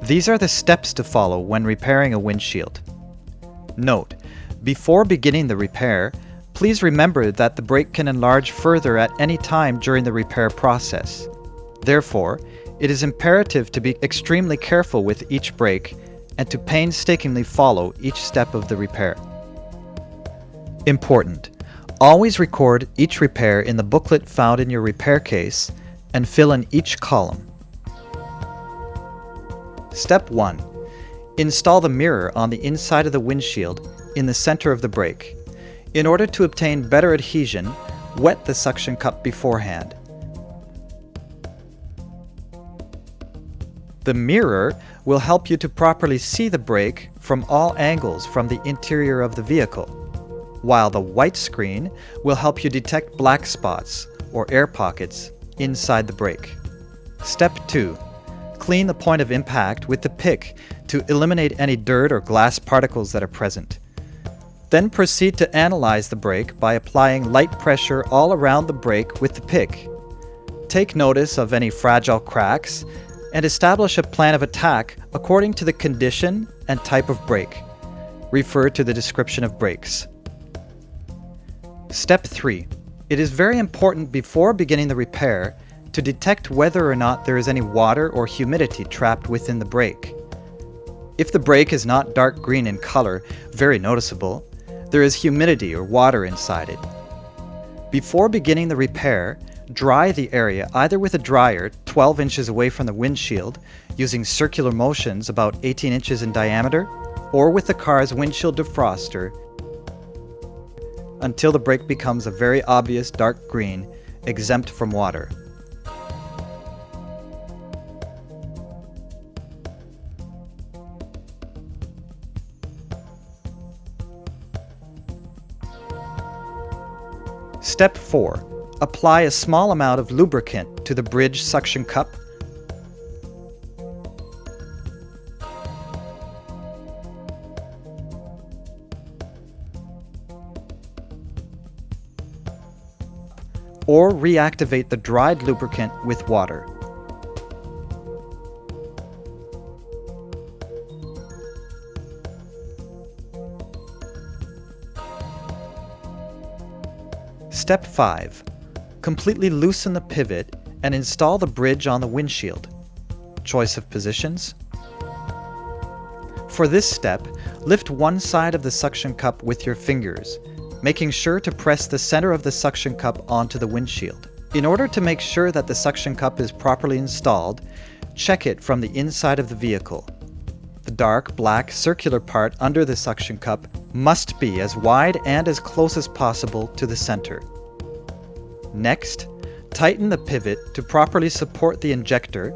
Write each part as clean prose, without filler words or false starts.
These are the steps to follow when repairing a windshield. Note: before beginning the repair, please remember that the brake can enlarge further at any time during the repair process. Therefore, it is imperative to be extremely careful with each brake and to painstakingly follow each step of the repair. Important: always record each repair in the booklet found in your repair case and fill in each column. Step 1. Install the mirror on the inside of the windshield in the center of the brake. In order to obtain better adhesion, wet the suction cup beforehand. The mirror will help you to properly see the brake from all angles from the interior of the vehicle, while the white screen will help you detect black spots or air pockets inside the brake. Step 2. Clean the point of impact with the pick to eliminate any dirt or glass particles that are present. Then proceed to analyze the brake by applying light pressure all around the brake with the pick. Take notice of any fragile cracks and establish a plan of attack according to the condition and type of brake. Refer to the description of brakes. Step 3. It is very important before beginning the repair to detect whether or not there is any water or humidity trapped within the brake. If the brake is not dark green in color, very noticeable, there is humidity or water inside it. Before beginning the repair, dry the area either with a dryer 12 inches away from the windshield using circular motions about 18 inches in diameter, or with the car's windshield defroster until the brake becomes a very obvious dark green, exempt from water. Step 4. Apply a small amount of lubricant to the bridge suction cup. Or reactivate the dried lubricant with water. Step 5. Completely loosen the pivot and install the bridge on the windshield. Choice of positions. For this step, lift one side of the suction cup with your fingers, making sure to press the center of the suction cup onto the windshield. In order to make sure that the suction cup is properly installed, check it from the inside of the vehicle. The dark black circular part under the suction cup must be as wide and as close as possible to the center. Next, tighten the pivot to properly support the injector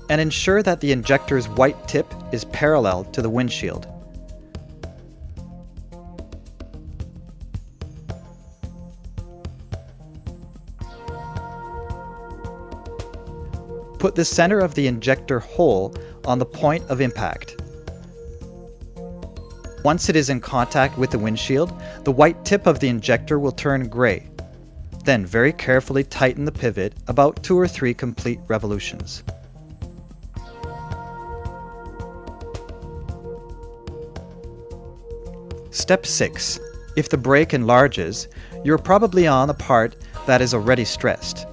and ensure that the injector's white tip is parallel to the windshield. Put the center of the injector hole on the point of impact. Once it is in contact with the windshield, the white tip of the injector will turn gray. Then very carefully tighten the pivot about 2 or 3 complete revolutions. Step 6. If the brake enlarges, you're probably on the part that is already stressed.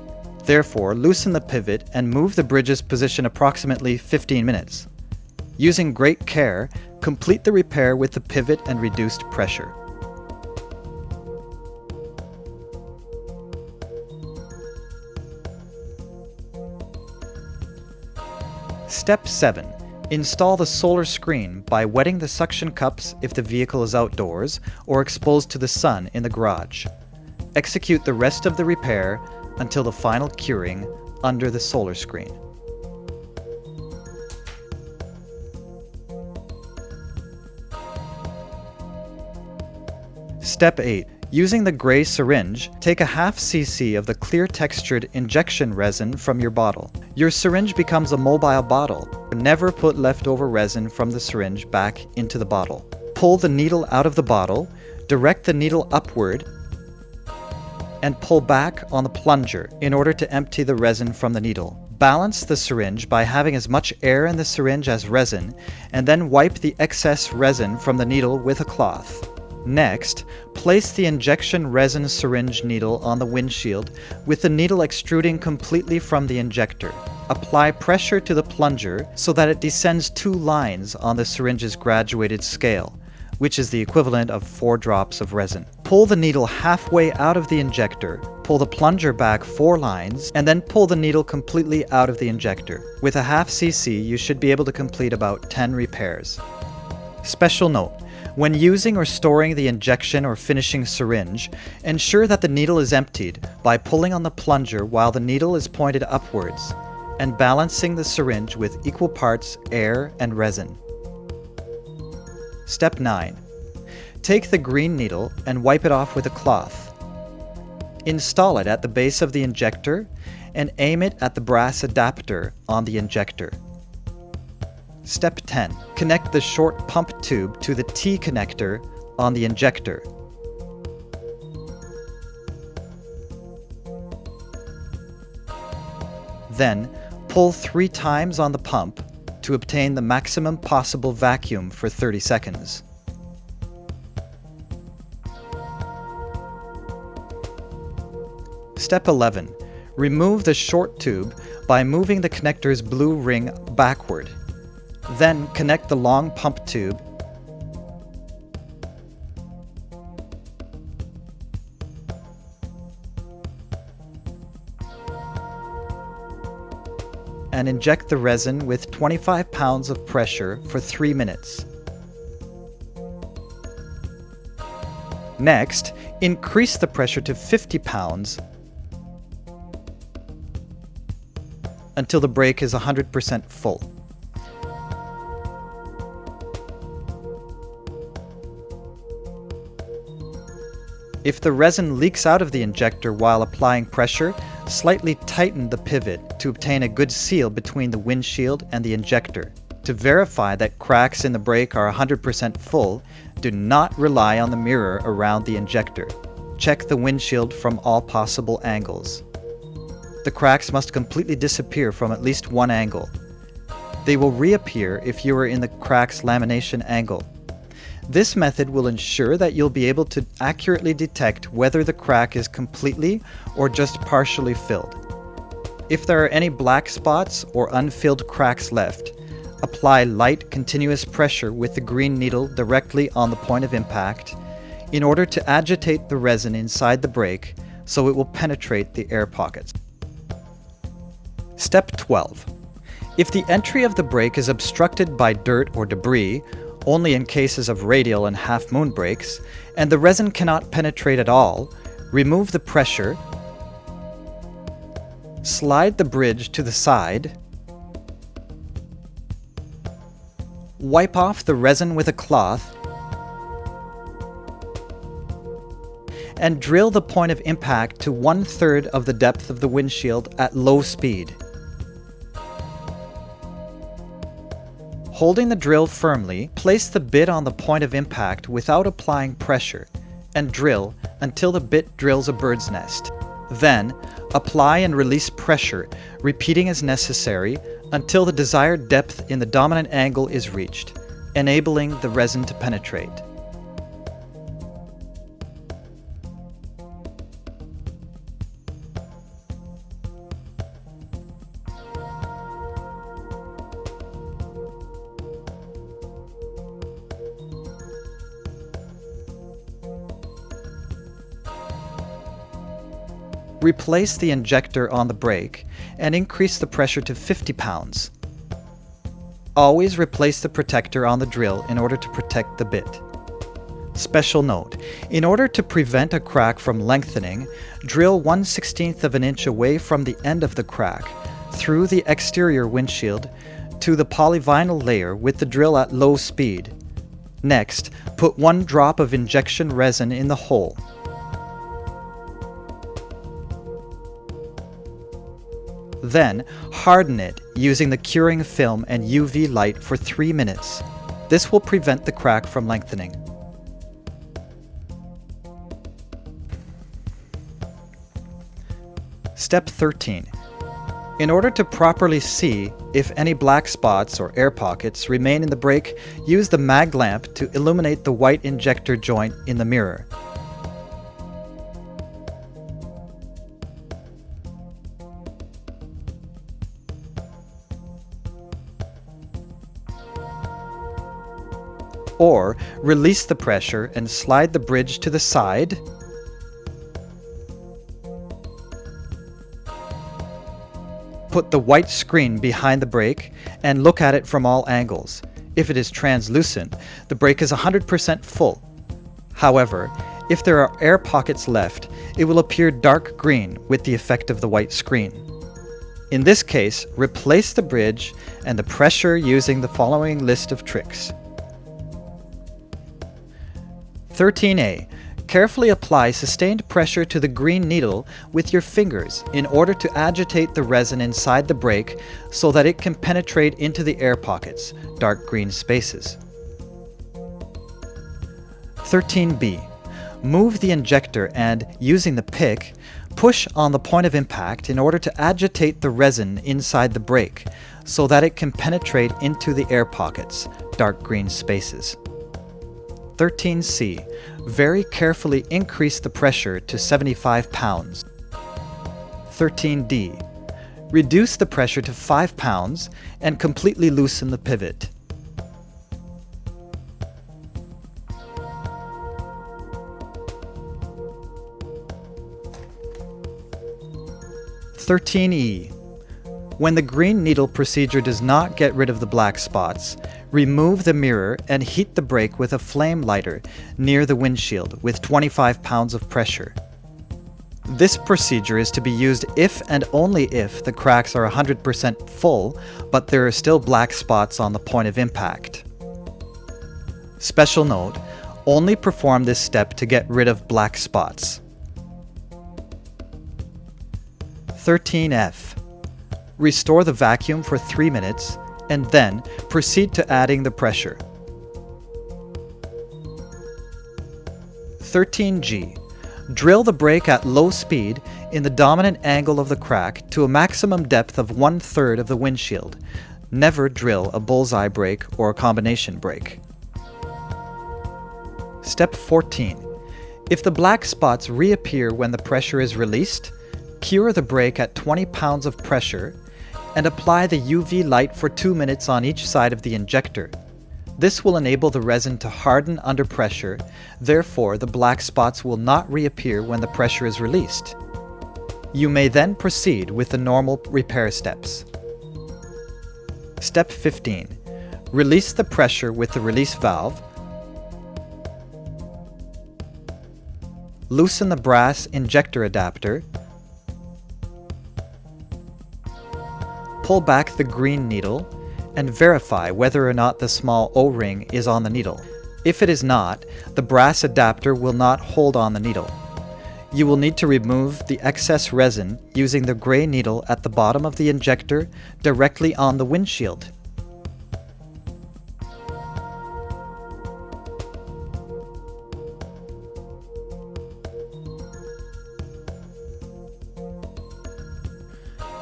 Therefore, loosen the pivot and move the bridge's position approximately 15 minutes. Using great care, complete the repair with the pivot and reduced pressure. Step 7. Install the solar screen by wetting the suction cups if the vehicle is outdoors or exposed to the sun in the garage. Execute the rest of the repair until the final curing under the solar screen. Step 8. Using the gray syringe, take a half cc of the clear textured injection resin from your bottle. Your syringe becomes a mobile bottle. Never put leftover resin from the syringe back into the bottle. Pull the needle out of the bottle, direct the needle upward, and pull back on the plunger in order to empty the resin from the needle. Balance the syringe by having as much air in the syringe as resin, and then wipe the excess resin from the needle with a cloth. Next, place the injection resin syringe needle on the windshield with the needle extruding completely from the injector. Apply pressure to the plunger so that it descends 2 lines on the syringe's graduated scale, which is the equivalent of 4 drops of resin. Pull the needle halfway out of the injector, pull the plunger back 4 lines, and then pull the needle completely out of the injector. With a half cc, you should be able to complete about 10 repairs. Special note: when using or storing the injection or finishing syringe, ensure that the needle is emptied by pulling on the plunger while the needle is pointed upwards, and balancing the syringe with equal parts air and resin. Step 9. Take the green needle and wipe it off with a cloth. Install it at the base of the injector and aim it at the brass adapter on the injector. Step 10. Connect the short pump tube to the T connector on the injector. Then, pull 3 times on the pump to obtain the maximum possible vacuum for 30 seconds. Step 11. Remove the short tube by moving the connector's blue ring backward. Then connect the long pump tube and inject the resin with 25 pounds of pressure for 3 minutes. Next, increase the pressure to 50 pounds until the brake is 100% full. If the resin leaks out of the injector while applying pressure, slightly tighten the pivot to obtain a good seal between the windshield and the injector. To verify that cracks in the brake are 100% full, do not rely on the mirror around the injector. Check the windshield from all possible angles. The cracks must completely disappear from at least one angle. They will reappear if you are in the crack's lamination angle. This method will ensure that you'll be able to accurately detect whether the crack is completely or just partially filled. If there are any black spots or unfilled cracks left, apply light continuous pressure with the green needle directly on the point of impact in order to agitate the resin inside the brake so it will penetrate the air pockets. Step 12. If the entry of the brake is obstructed by dirt or debris, only in cases of radial and half-moon brakes, and the resin cannot penetrate at all, remove the pressure, slide the bridge to the side, wipe off the resin with a cloth, and drill the point of impact to 1/3 of the depth of the windshield at low speed. Holding the drill firmly, place the bit on the point of impact without applying pressure, and drill until the bit drills a bird's nest. Then, apply and release pressure, repeating as necessary until the desired depth in the dominant angle is reached, enabling the resin to penetrate. Replace the injector on the brake and increase the pressure to 50 pounds. Always replace the protector on the drill in order to protect the bit. Special note: in order to prevent a crack from lengthening, drill 1/16 of an inch away from the end of the crack, through the exterior windshield, to the polyvinyl layer with the drill at low speed. Next, put 1 drop of injection resin in the hole. Then, harden it using the curing film and UV light for 3 minutes. This will prevent the crack from lengthening. Step 13. In order to properly see if any black spots or air pockets remain in the brake, use the mag lamp to illuminate the white injector joint in the mirror. Or release the pressure and slide the bridge to the side. Put the white screen behind the brake and look at it from all angles. If it is translucent, the brake is 100% full. However, if there are air pockets left, it will appear dark green with the effect of the white screen. In this case, replace the bridge and the pressure using the following list of tricks. 13A. Carefully apply sustained pressure to the green needle with your fingers in order to agitate the resin inside the brake so that it can penetrate into the air pockets, dark green spaces. 13B. Move the injector and, using the pick, push on the point of impact in order to agitate the resin inside the brake so that it can penetrate into the air pockets, dark green spaces. 13C. Very carefully increase the pressure to 75 pounds. 13D. Reduce the pressure to 5 pounds and completely loosen the pivot. 13E. When the green needle procedure does not get rid of the black spots, remove the mirror and heat the brake with a flame lighter near the windshield with 25 pounds of pressure. This procedure is to be used if and only if the cracks are 100% full, but there are still black spots on the point of impact. Special note, only perform this step to get rid of black spots. 13F. Restore the vacuum for 3 minutes and then proceed to adding the pressure. 13G. Drill the brake at low speed in the dominant angle of the crack to a maximum depth of 1/3 of the windshield. Never drill a bullseye brake or a combination brake. Step 14. If the black spots reappear when the pressure is released, cure the brake at 20 pounds of pressure and apply the UV light for 2 minutes on each side of the injector. This will enable the resin to harden under pressure, therefore the black spots will not reappear when the pressure is released. You may then proceed with the normal repair steps. Step 15. Release the pressure with the release valve. Loosen the brass injector adapter. Pull back the green needle and verify whether or not the small O-ring is on the needle. If it is not, the brass adapter will not hold on the needle. You will need to remove the excess resin using the gray needle at the bottom of the injector directly on the windshield.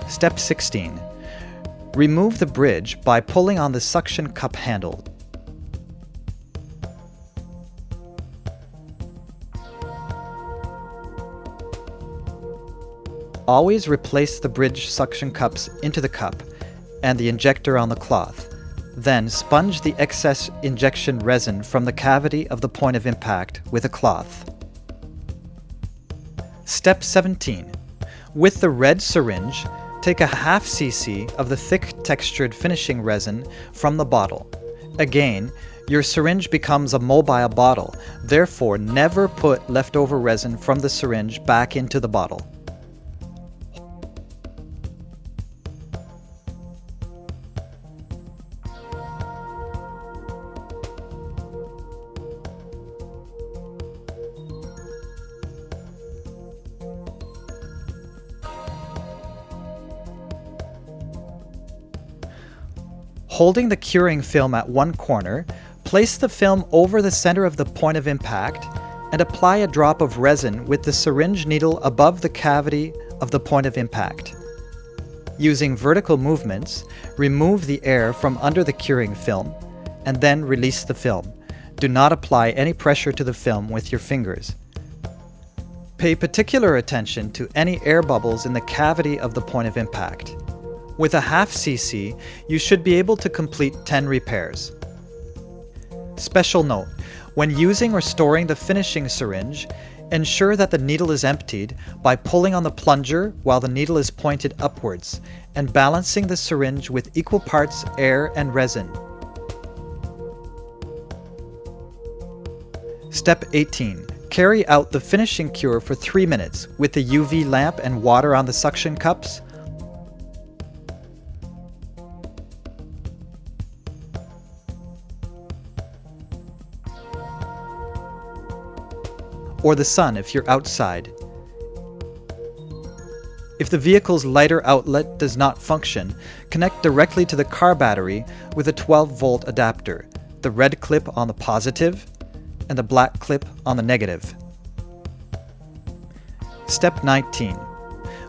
Step 16. Remove the bridge by pulling on the suction cup handle. Always replace the bridge suction cups into the cup and the injector on the cloth. Then sponge the excess injection resin from the cavity of the point of impact with a cloth. Step 17. With the red syringe, take a half cc of the thick textured finishing resin from the bottle. Again, your syringe becomes a mobile bottle, therefore never put leftover resin from the syringe back into the bottle. Holding the curing film at one corner, place the film over the center of the point of impact and apply a drop of resin with the syringe needle above the cavity of the point of impact. Using vertical movements, remove the air from under the curing film and then release the film. Do not apply any pressure to the film with your fingers. Pay particular attention to any air bubbles in the cavity of the point of impact. With a half cc, you should be able to complete 10 repairs. Special note: when using or storing the finishing syringe, ensure that the needle is emptied by pulling on the plunger while the needle is pointed upwards and balancing the syringe with equal parts air and resin. Step 18. Carry out the finishing cure for 3 minutes with the UV lamp and water on the suction cups. Or the sun if you're outside. If the vehicle's lighter outlet does not function, connect directly to the car battery with a 12-volt adapter, the red clip on the positive and the black clip on the negative. Step 19.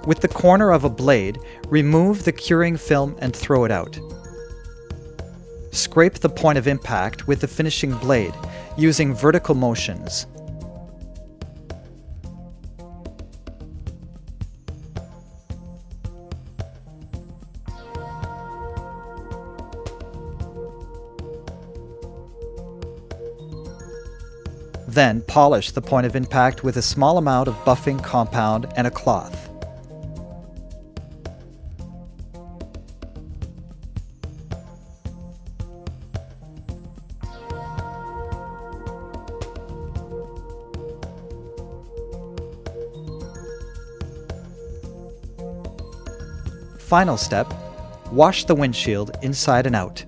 With the corner of a blade, remove the curing film and throw it out. Scrape the point of impact with the finishing blade using vertical motions. Then polish the point of impact with a small amount of buffing compound and a cloth. Final step: wash the windshield inside and out.